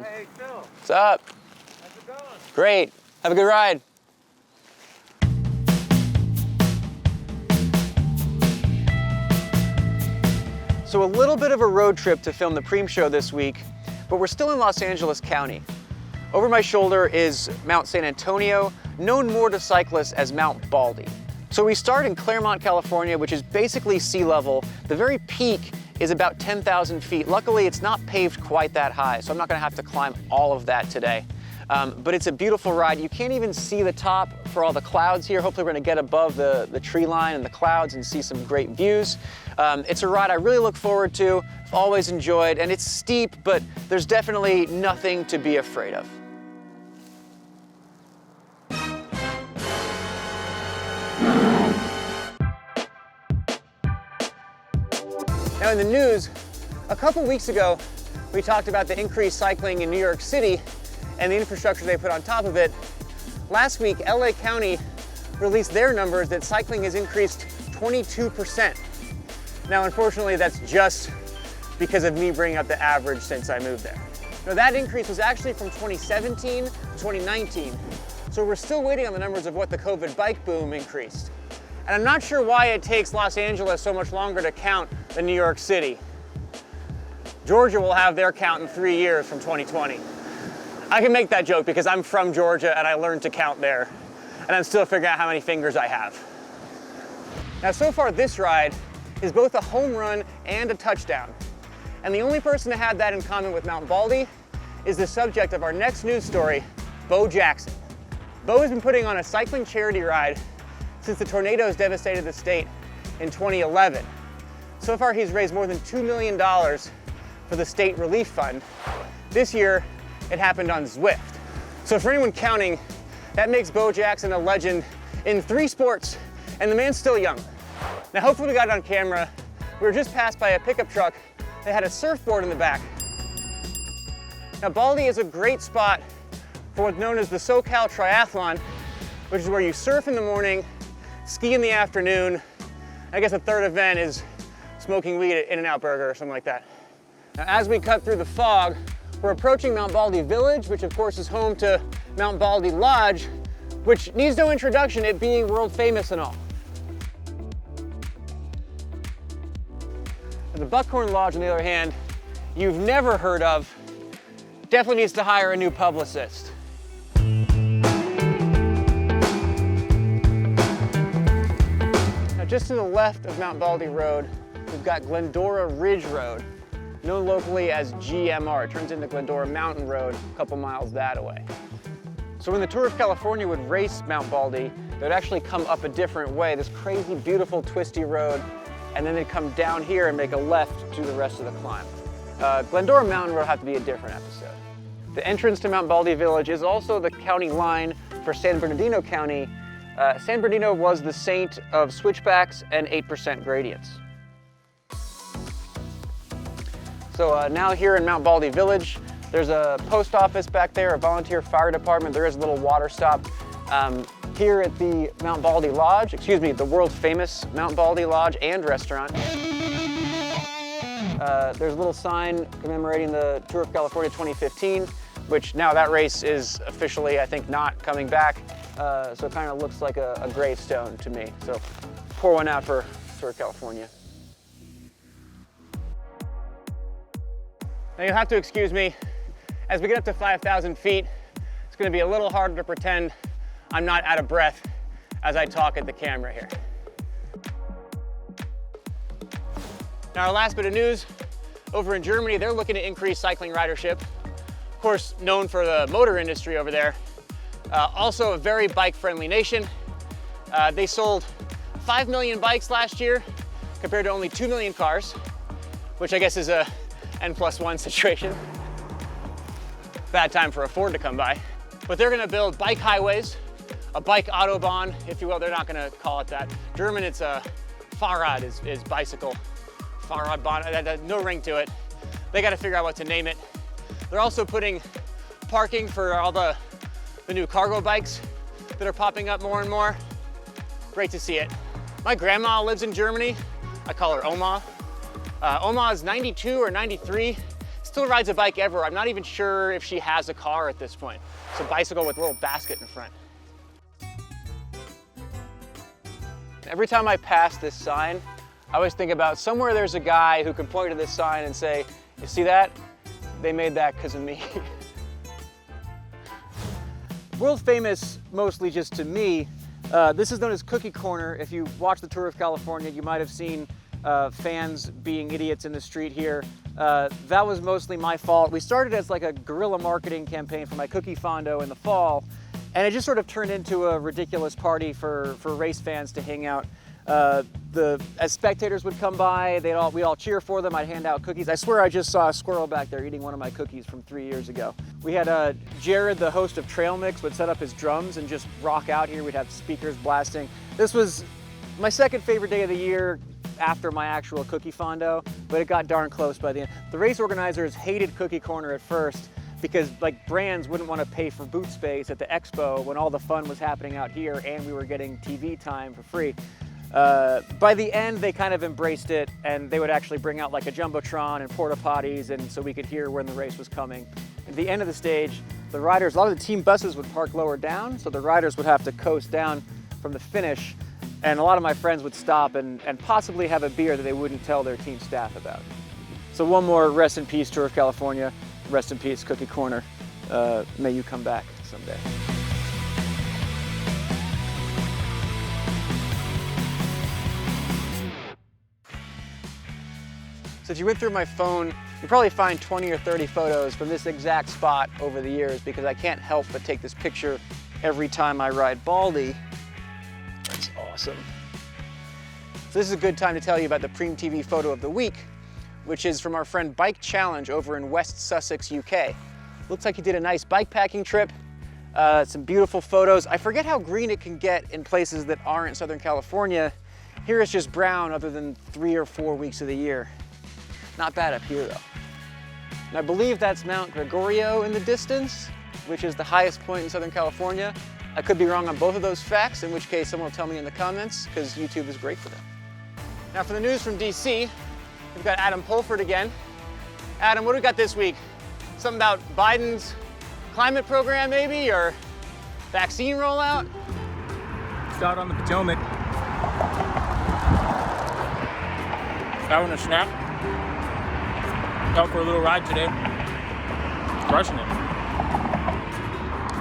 Hey, Phil. What's up? How's it going? Great. Have a good ride. So a little bit of a road trip to film the Preem show this week, but we're still in Los Angeles County. Over my shoulder is Mount San Antonio, known more to cyclists as Mount Baldy. So we start in Claremont, California, which is basically sea level. The very peak is about 10,000 feet. Luckily, it's not paved quite that high, so I'm not gonna have to climb all of that today. But it's a beautiful ride. You can't even see the top for all the clouds here. Hopefully we're gonna get above the tree line and the clouds and see some great views. It's a ride I really look forward to, I've always enjoyed, and it's steep, but there's definitely nothing to be afraid of. Now in the news, a couple weeks ago, we talked about the increased cycling in New York City and the infrastructure they put on top of it. Last week, LA County released their numbers that cycling has increased 22%. Now, unfortunately, that's just because of me bringing up the average since I moved there. Now, that increase was actually from 2017 to 2019. So we're still waiting on the numbers of what the COVID bike boom increased. And I'm not sure why it takes Los Angeles so much longer to count than New York City. Georgia will have their count in 3 years from 2020. I can make that joke because I'm from Georgia and I learned to count there. And I'm still figuring out how many fingers I have. Now, so far this ride is both a home run and a touchdown. And the only person to have that in common with Mount Baldy is the subject of our next news story, Bo Jackson. Bo has been putting on a cycling charity ride since the tornadoes devastated the state in 2011. So far, he's raised more than $2 million for the state relief fund. This year, it happened on Zwift. So for anyone counting, that makes Bo Jackson a legend in 3 sports, and the man's still young. Now, hopefully we got it on camera. We were just passed by a pickup truck that had a surfboard in the back. Now, Baldy is a great spot for what's known as the SoCal Triathlon, which is where you surf in the morning, ski in the afternoon. I guess the third event is smoking weed at In-N-Out Burger or something like that. Now, as we cut through the fog, we're approaching Mount Baldy Village, which of course is home to Mount Baldy Lodge, which needs no introduction, it being world famous and all. The Buckhorn Lodge, on the other hand, you've never heard of, definitely needs to hire a new publicist. Now, just to the left of Mount Baldy Road, we've got Glendora Ridge Road, known locally as GMR. It turns into Glendora Mountain Road, a couple miles that way. So when the Tour of California would race Mount Baldy, they would actually come up a different way, this crazy, beautiful, twisty road, and then they'd come down here and make a left to the rest of the climb. Glendora Mountain Road have to be a different episode. The entrance to Mount Baldy Village is also the county line for San Bernardino County. San Bernardino was the saint of switchbacks and 8% gradients. So now here in Mount Baldy Village, there's a post office back there, a volunteer fire department. There is a little water stop. Here at the Mount Baldy Lodge, excuse me, the world famous Mount Baldy Lodge and restaurant. There's a little sign commemorating the Tour of California 2015, which now that race is officially, I think, not coming back. So it kind of looks like a gravestone to me. So pour one out for Tour of California. Now you'll have to excuse me, as we get up to 5,000 feet, it's gonna be a little harder to pretend I'm not out of breath as I talk at the camera here. Now our last bit of news, over in Germany, they're looking to increase cycling ridership. Of course, known for the motor industry over there. Also a very bike-friendly nation. They sold 5 million bikes last year compared to only 2 million cars, which I guess is a N+1 situation. Bad time for a Ford to come by. But they're gonna build bike highways, a bike autobahn, if you will. They're not gonna call it that. German, it's a Fahrrad is bicycle. Fahrradbahn, no ring to it. They gotta figure out what to name it. They're also putting parking for all the new cargo bikes that are popping up more and more. Great to see it. My grandma lives in Germany. I call her Oma. Oma is 92 or 93, still rides a bike ever. I'm not even sure if she has a car at this point. It's a bicycle with a little basket in front. Every time I pass this sign, I always think about somewhere there's a guy who can point to this sign and say, you see that? They made that because of me. World famous, mostly just to me, this is known as Cookie Corner. If you watch the tour of California, you might have seen fans being idiots in the street here. That was mostly my fault. We started as like a guerrilla marketing campaign for my cookie fondo in the fall, and it just sort of turned into a ridiculous party for race fans to hang out. As spectators would come by, we'd all cheer for them. I'd hand out cookies. I swear I just saw a squirrel back there eating one of my cookies from 3 years ago. We had Jared, the host of Trail Mix, would set up his drums and just rock out here. We'd have speakers blasting. This was my second favorite day of the year after my actual cookie fondo, but it got darn close by the end. The race organizers hated Cookie Corner at first because like brands wouldn't want to pay for boot space at the expo when all the fun was happening out here and we were getting TV time for free. By the end, they kind of embraced it, and they would actually bring out like a Jumbotron and porta potties, and so we could hear when the race was coming. At the end of the stage, the riders, a lot of the team buses would park lower down, so the riders would have to coast down from the finish, and a lot of my friends would stop and possibly have a beer that they wouldn't tell their team staff about. So one more rest in peace, Tour of California. Rest in peace, Cookie Corner. May you come back someday. So if you went through my phone, you'll probably find 20 or 30 photos from this exact spot over the years because I can't help but take this picture every time I ride Baldy. That's awesome. So this is a good time to tell you about the PreemTV Photo of the Week, which is from our friend Bike Challenge over in West Sussex, UK. Looks like he did a nice bike packing trip, some beautiful photos. I forget how green it can get in places that aren't Southern California. Here it's just brown other than 3 or 4 weeks of the year. Not bad up here though. And I believe that's Mount Gregorio in the distance, which is the highest point in Southern California. I could be wrong on both of those facts, in which case someone will tell me in the comments, because YouTube is great for them. Now for the news from DC, we've got Adam Pulford again. Adam, what do we got this week? Something about Biden's climate program maybe, or vaccine rollout? It's out on the Potomac. Having a snack. Out for a little ride today. Crushing it.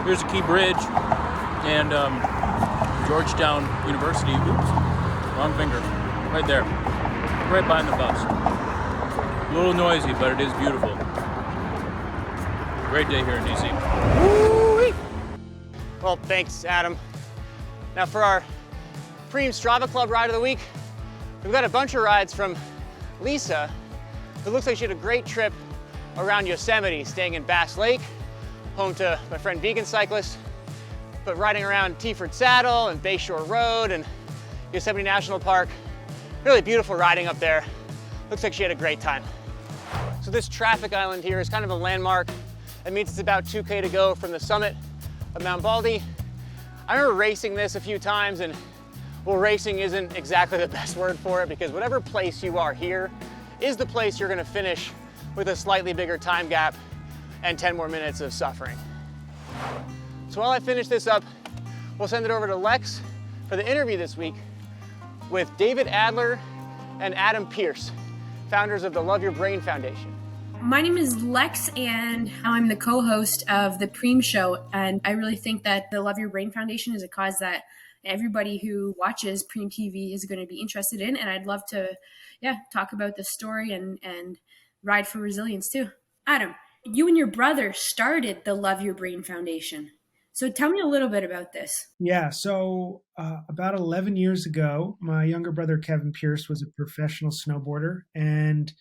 Here's a key bridge and Georgetown University. Oops, wrong finger. Right there. Right behind the bus. A little noisy, but it is beautiful. Great day here in DC. Woo-wee. Well, thanks, Adam. Now for our Preem Strava Club ride of the week, we've got a bunch of rides from Lisa. It looks like she had a great trip around Yosemite, staying in Bass Lake, home to my friend Vegan Cyclist, but riding around Teaford Saddle and Bayshore Road and Yosemite National Park. Really beautiful riding up there. Looks like she had a great time. So this traffic island here is kind of a landmark. It means it's about 2K to go from the summit of Mount Baldy. I remember racing this a few times, and well, racing isn't exactly the best word for it because whatever place you are here is the place you're gonna finish with a slightly bigger time gap and 10 more minutes of suffering. So while I finish this up, we'll send it over to Lex for the interview this week with David Alder and Adam Pierce, founders of the Love Your Brain Foundation. My name is Lex, and I'm the co-host of the Preem Show, and I really think that the Love Your Brain Foundation is a cause that everybody who watches Preem TV is going to be interested in, and I'd love to talk about the story and ride for resilience too. Adam, you and your brother started the Love Your Brain Foundation. So tell me a little bit about this. Yeah, so about 11 years ago, my younger brother, Kevin Pierce, was a professional snowboarder and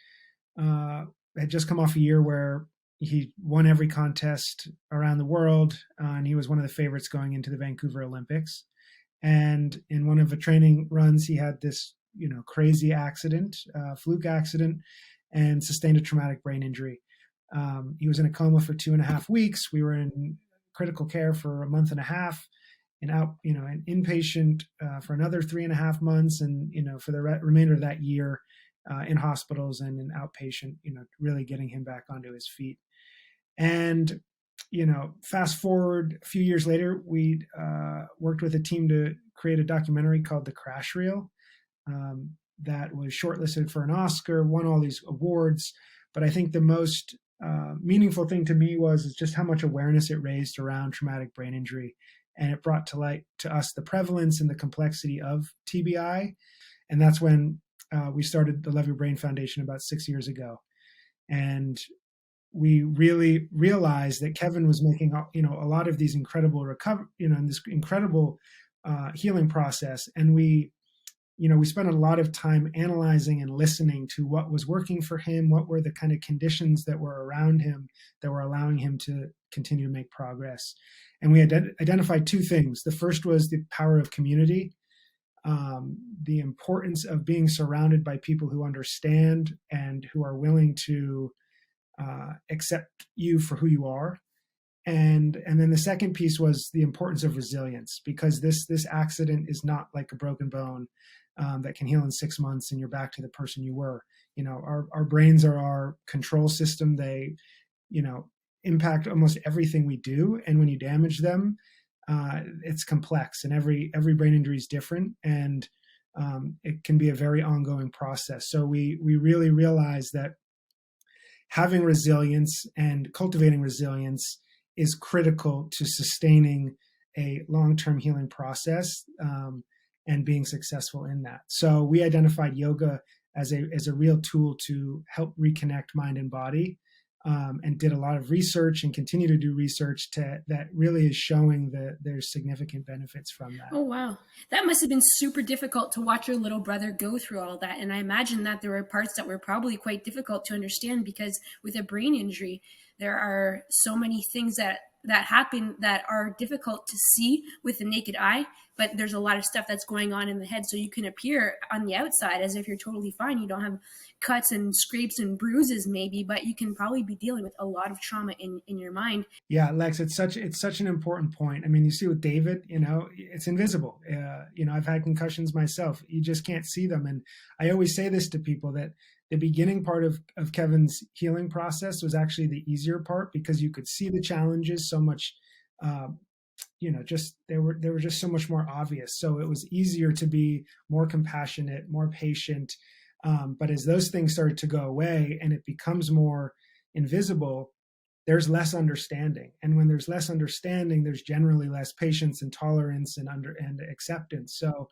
had just come off a year where he won every contest around the world, and he was one of the favorites going into the Vancouver Olympics. And in one of the training runs, he had this, crazy accident, fluke accident, and sustained a traumatic brain injury. He was in a coma for 2.5 weeks. We were in critical care for a month and a half, and an inpatient for another 3.5 months. And, for the remainder of that year, in hospitals and in outpatient, really getting him back onto his feet. And, fast forward a few years later, we worked with a team to create a documentary called The Crash Reel that was shortlisted for an Oscar, won all these awards. But I think the most meaningful thing to me was just how much awareness it raised around traumatic brain injury. And it brought to light to us the prevalence and the complexity of TBI. And that's when we started the Love Your Brain Foundation about 6 years ago. And we really realized that Kevin was making, a lot of these incredible this incredible healing process. And we spent a lot of time analyzing and listening to what was working for him, what were the kind of conditions that were around him that were allowing him to continue to make progress. And we identified two things. The first was the power of community, the importance of being surrounded by people who understand and who are willing to accept you for who you are. And then the second piece was the importance of resilience, because this accident is not like a broken bone that can heal in 6 months and you're back to the person you were. Our brains are our control system. They, impact almost everything we do. And when you damage them, it's complex, and every brain injury is different, and it can be a very ongoing process. So we really realize that having resilience and cultivating resilience is critical to sustaining a long-term healing process and being successful in that. So we identified yoga as a real tool to help reconnect mind and body, and did a lot of research and continue to do research that really is showing that there's significant benefits from that. Oh, wow. That must have been super difficult to watch your little brother go through all that. And I imagine that there were parts that were probably quite difficult to understand, because with a brain injury, there are so many things that happen that are difficult to see with the naked eye, but there's a lot of stuff that's going on in the head. So you can appear on the outside as if you're totally fine. You don't have cuts and scrapes and bruises maybe, but you can probably be dealing with a lot of trauma in your mind. Yeah, Lex, it's such an important point. I mean, you see with David, it's invisible. I've had concussions myself. You just can't see them. And I always say this to people, that the beginning part of Kevin's healing process was actually the easier part, because you could see the challenges so much, they were just so much more obvious. So it was easier to be more compassionate, more patient. But as those things started to go away and it becomes more invisible, there's less understanding. And when there's less understanding, there's generally less patience and tolerance and acceptance. So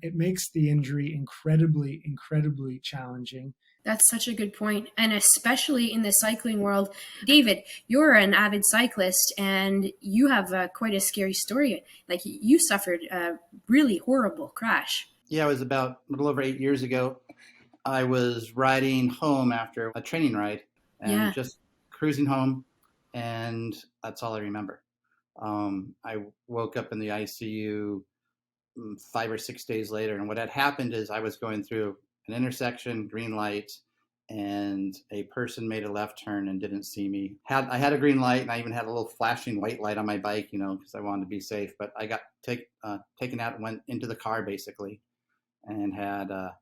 it makes the injury incredibly, incredibly challenging. That's such a good point. And especially in the cycling world. David, you're an avid cyclist and you have quite a scary story. Like, you suffered a really horrible crash. Yeah, it was about a little over 8 years ago. I was riding home after a training ride and just cruising home, and that's all I remember. I woke up in the ICU 5 or 6 days later, and what had happened is I was going through an intersection, green light, and a person made a left turn and didn't see me. I had a green light, and I even had a little flashing white light on my bike, because I wanted to be safe. But I got taken out and went into the car basically, and had a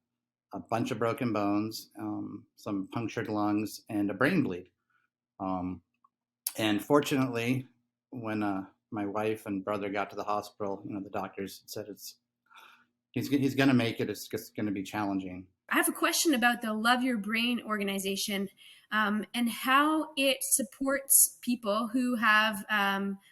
bunch of broken bones, some punctured lungs, and a brain bleed. And fortunately, when my wife and brother got to the hospital, the doctors said he's going to make it. It's just going to be challenging. I have a question about the Love Your Brain organization and how it supports people who have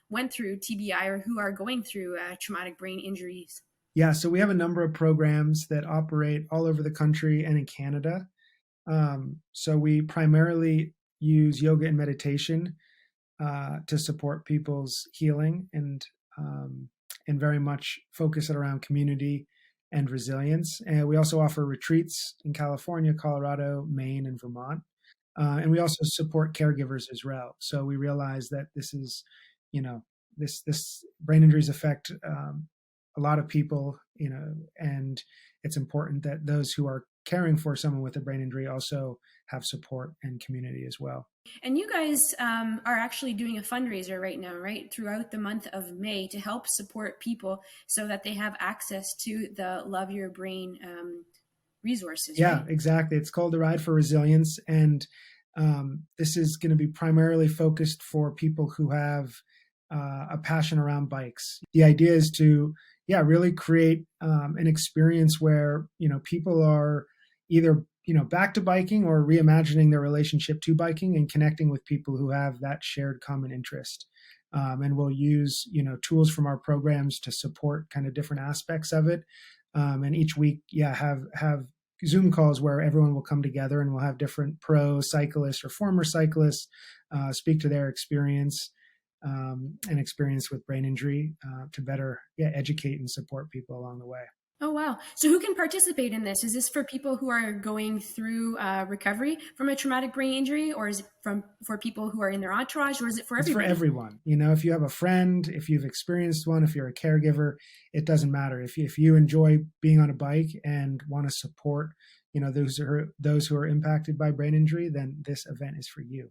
went through TBI or who are going through traumatic brain injuries. Yeah, so we have a number of programs that operate all over the country and in Canada. So we primarily use yoga and meditation to support people's healing, and very much focus it around community and resilience. And we also offer retreats in California, Colorado, Maine, and Vermont. And we also support caregivers as well. So we realize that this is, this brain injuries affect a lot of people, and it's important that those who are caring for someone with a brain injury also have support and community as well. And you guys are actually doing a fundraiser right now, right? Throughout the month of May to help support people so that they have access to the Love Your Brain resources. Yeah, right? exactly. It's called the Ride for Resilience. And this is going to be primarily focused for people who have a passion around bikes. The idea is to, really create an experience where, people are either, back to biking or reimagining their relationship to biking and connecting with people who have that shared common interest. And we'll use, tools from our programs to support kind of different aspects of it. And each week, have Zoom calls where everyone will come together, and we'll have different pro cyclists or former cyclists speak to their experience and experience with brain injury to better educate and support people along the way. Oh, wow. So who can participate in this? Is this for people who are going through recovery from a traumatic brain injury, or is it for people who are in their entourage, or is it for everybody? It's for everyone. If you have a friend, if you've experienced one, if you're a caregiver, it doesn't matter. If you enjoy being on a bike and want to support, those who are impacted by brain injury, then this event is for you.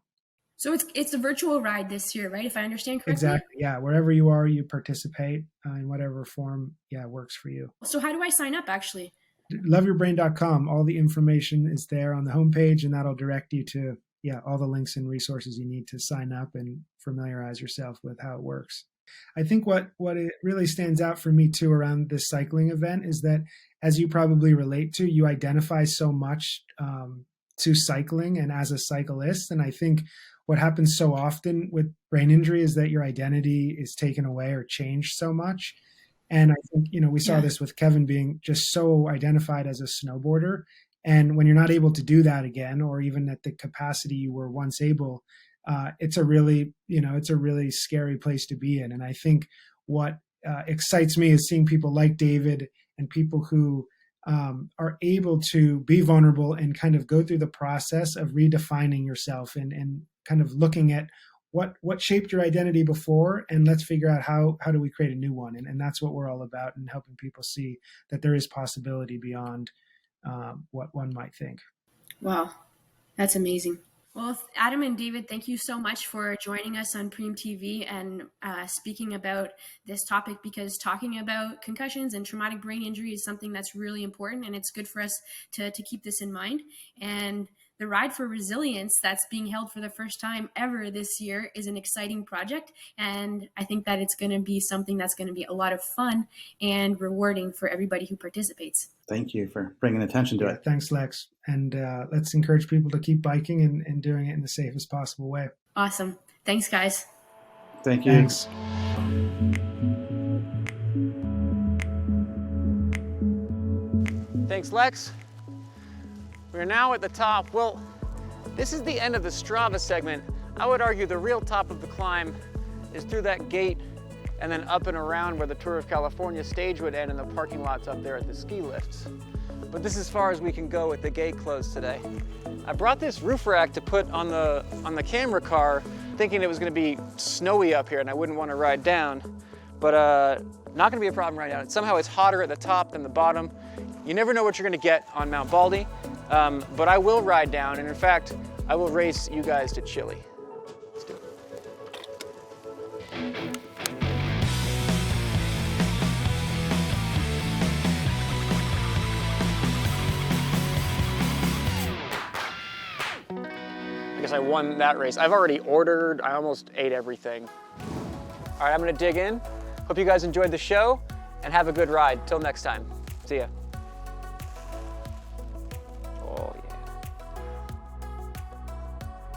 So it's a virtual ride this year, right? If I understand correctly? Exactly. Yeah. Wherever you are, you participate in whatever form, works for you. So how do I sign up, actually? Loveyourbrain.com. All the information is there on the homepage, and that'll direct you to, all the links and resources you need to sign up and familiarize yourself with how it works. I think what it really stands out for me too around this cycling event is that, as you probably relate to, you identify so much to cycling and as a cyclist. And I think what happens so often with brain injury is that your identity is taken away or changed so much. And I think, we saw this with Kevin being just so identified as a snowboarder. And when you're not able to do that again, or even at the capacity you were once able, it's a really scary place to be in. And I think what excites me is seeing people like David and people who are able to be vulnerable and kind of go through the process of redefining yourself and kind of looking at what shaped your identity before, and let's figure out how do we create a new one. And that's what we're all about, and helping people see that there is possibility beyond what one might think. Wow, that's amazing. Well, Adam and David, thank you so much for joining us on Preem TV and speaking about this topic, because talking about concussions and traumatic brain injury is something that's really important, and it's good for us to keep this in mind. And the Ride for Resilience that's being held for the first time ever this year is an exciting project, and I think that it's going to be something that's going to be a lot of fun and rewarding for everybody who participates. Thank you for bringing attention to it. Thanks, Lex. And let's encourage people to keep biking and doing it in the safest possible way. Awesome. Thanks, guys. Thank you. Thanks. Thanks, Lex. We're now at the top. Well, this is the end of the Strava segment. I would argue the real top of the climb is through that gate and then up and around where the Tour of California stage would end, and the parking lots up there at the ski lifts. But this is as far as we can go with the gate closed today. I brought this roof rack to put on the camera car, thinking it was going to be snowy up here and I wouldn't want to ride down. But not going to be a problem right now. Somehow it's hotter at the top than the bottom. You never know what you're going to get on Mount Baldy, but I will ride down, and in fact, I will race you guys to Chile. Let's do it. I guess I won that race. I've already ordered, I almost ate everything. All right, I'm gonna dig in. Hope you guys enjoyed the show, and have a good ride. Till next time, see ya. Oh yeah.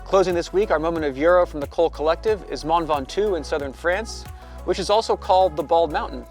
Closing this week, our moment of Euro from the Cole Collective is Mont Ventoux in southern France, which is also called the Bald Mountain.